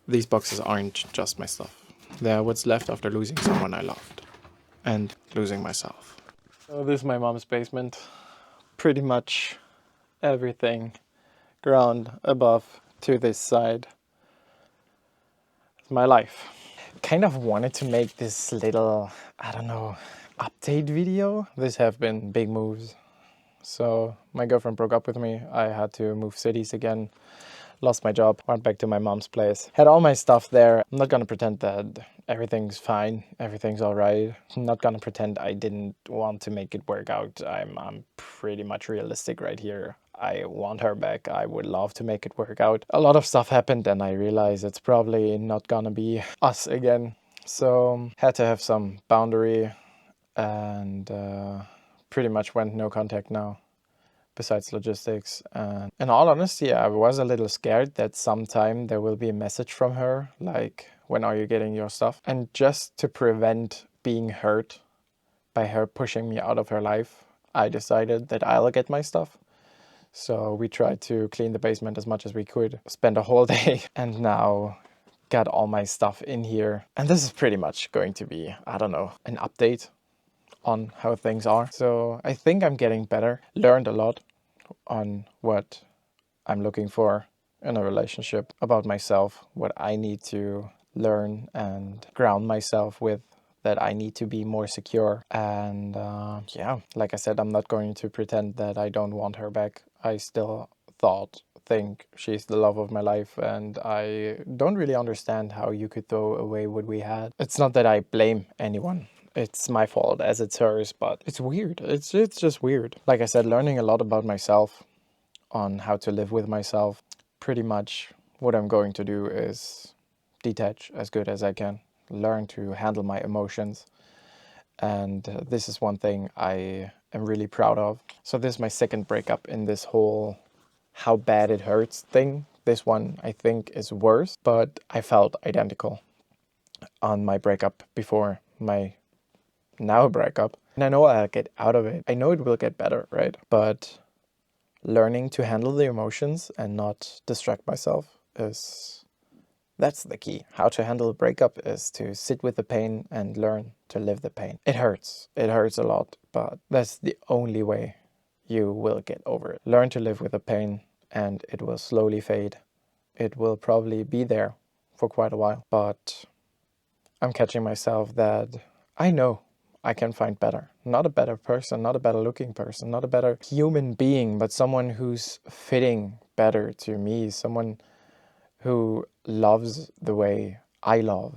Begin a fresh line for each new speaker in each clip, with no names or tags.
These boxes aren't just my stuff. They're what's left after losing someone I loved and losing myself. So this is my mom's basement. Pretty much everything ground above to this side. It's my life. Kind of wanted to make this little, I don't know, update video. These have been big moves. So my girlfriend broke up with me. I had to move cities again. Lost my job, went back to my mom's place. Had all my stuff there. I'm not gonna pretend that everything's fine, everything's all right. I'm not gonna pretend I didn't want to make it work out. I'm pretty much realistic right here. I want her back. I would love to make it work out. A lot of stuff happened and I realized it's probably not gonna be us again. So had to have some boundary and pretty much went no contact now, besides logistics. And in all honesty, I was a little scared that sometime there will be a message from her, like, when are you getting your stuff? And just to prevent being hurt by her pushing me out of her life, I decided that I'll get my stuff. So we tried to clean the basement as much as we could, spend a whole day, and now got all my stuff in here. And this is pretty much going to be, I don't know, an update on how things are. So I think I'm getting better, learned a lot on what I'm looking for in a relationship, about myself, what I need to learn and ground myself with, that I need to be more secure. And yeah, like I said, I'm not going to pretend that I don't want her back. I still think she's the love of my life, and I don't really understand how you could throw away what we had. It's not that I blame anyone. It's my fault as it's hers, but it's weird. It's just weird. Like I said, learning a lot about myself, on how to live with myself. Pretty much what I'm going to do is detach as good as I can, learn to handle my emotions. And this is one thing I am really proud of. So this is my second breakup in this whole how bad it hurts thing. This one I think is worse, but I felt identical on my breakup before my now breakup. And I know I'll get out of it. I know it will get better, right? But learning to handle the emotions and not distract myself that's the key. How to handle a breakup is to sit with the pain and learn to live the pain. It hurts a lot, but that's the only way you will get over it. Learn to live with the pain and it will slowly fade. It will probably be there for quite a while, but I'm catching myself that I know I can find better. Not a better person, not a better looking person, not a better human being, but someone who's fitting better to me, someone who loves the way I love,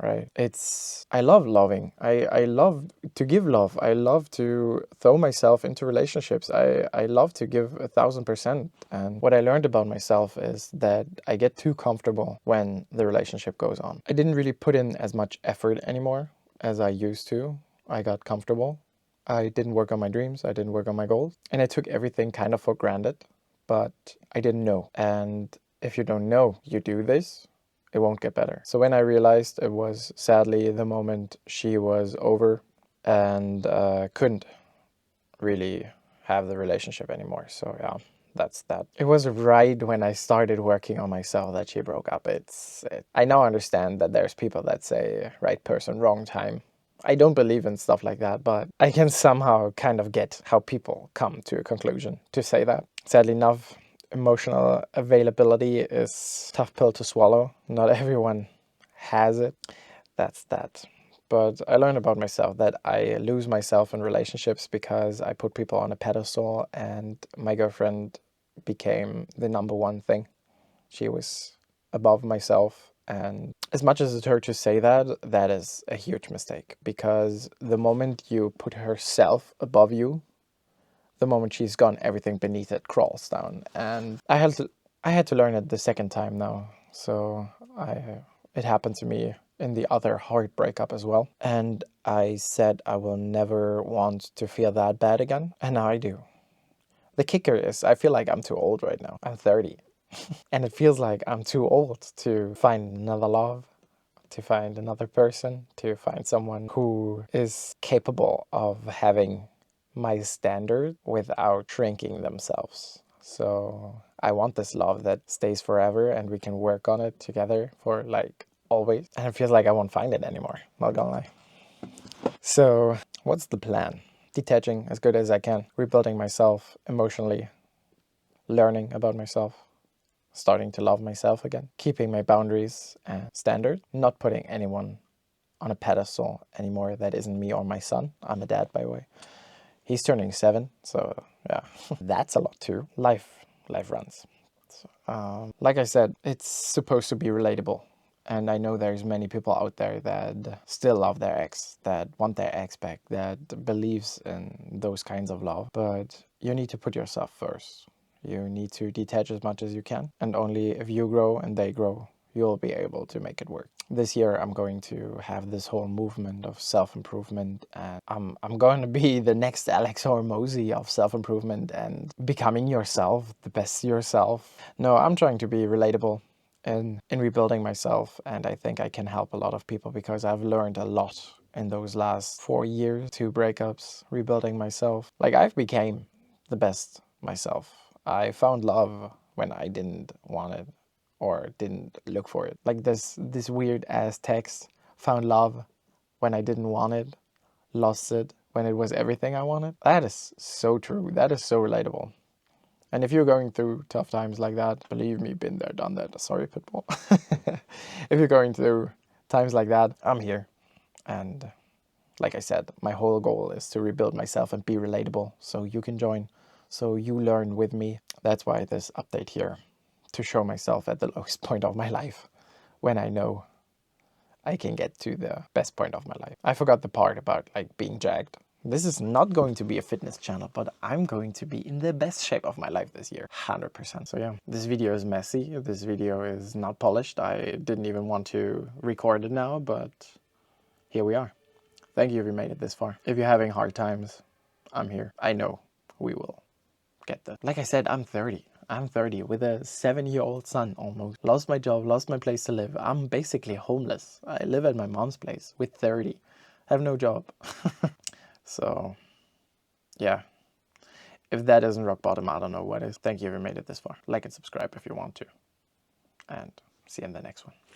right? I love loving. I love to give love. I love to throw myself into relationships. I love to give 1,000%. And what I learned about myself is that I get too comfortable when the relationship goes on. I didn't really put in as much effort anymore as I used to. I got comfortable. I didn't work on my dreams. I didn't work on my goals. And I took everything kind of for granted, but I didn't know. And if you don't know you do this, it won't get better. So when I realized it was sadly the moment she was over and couldn't really have the relationship anymore. So yeah, that's that. It was right when I started working on myself that she broke up. I now understand that there's people that say right person, wrong time. I don't believe in stuff like that, but I can somehow kind of get how people come to a conclusion to say that. Sadly enough, emotional availability is a tough pill to swallow. Not everyone has it. That's that. But I learned about myself that I lose myself in relationships because I put people on a pedestal, and my girlfriend became the number one thing. She was above myself. And as much as it hurt to say that, that is a huge mistake, because the moment you put herself above you, the moment she's gone, everything beneath it crawls down. And I had to learn it the second time now. So it happened to me in the other hard breakup as well. And I said I will never want to feel that bad again. And now I do. The kicker is I feel like I'm too old right now. I'm 30. And it feels like I'm too old to find another love, to find another person, to find someone who is capable of having my standard without shrinking themselves. So I want this love that stays forever and we can work on it together for like always. And it feels like I won't find it anymore, not gonna lie. So what's the plan? Detaching as good as I can, rebuilding myself emotionally, learning about myself, starting to love myself again, keeping my boundaries and standard, not putting anyone on a pedestal anymore that isn't me or my son. I'm a dad, by the way. He's turning 7, so yeah, that's a lot too. Life runs. So, like I said, it's supposed to be relatable. And I know there's many people out there that still love their ex, that want their ex back, that believes in those kinds of love. But you need to put yourself first. You need to detach as much as you can. And only if you grow and they grow, you'll be able to make it work. This year, I'm going to have this whole movement of self-improvement. And I'm going to be the next Alex Hormozy of self-improvement and becoming yourself, the best yourself. No, I'm trying to be relatable in rebuilding myself, and I think I can help a lot of people because I've learned a lot in those last 4 years, 2 breakups, rebuilding myself. Like, I've became the best myself. I found love when I didn't want it or didn't look for it. Like this weird ass text, found love when I didn't want it, lost it when it was everything I wanted. That is so true. That is so relatable. And if you're going through tough times like that, believe me, been there, done that. Sorry, Pitbull. If you're going through times like that, I'm here. And like I said, my whole goal is to rebuild myself and be relatable so you can join, so you learn with me. That's why this update here, to show myself at the lowest point of my life when I know I can get to the best point of my life. I forgot the part about like being jacked. This is not going to be a fitness channel, but I'm going to be in the best shape of my life this year, 100%. So yeah, this video is messy. This video is not polished. I didn't even want to record it now, but here we are. Thank you if you made it this far. If you're having hard times, I'm here. I know we will get that. Like I said, I'm 30. I'm 30 with a 7-year-old son almost. Lost my job, lost my place to live. I'm basically homeless. I live at my mom's place with 30. Have no job. So, yeah. If that isn't rock bottom, I don't know what is. Thank you if you made it this far. Like and subscribe if you want to. And see you in the next one.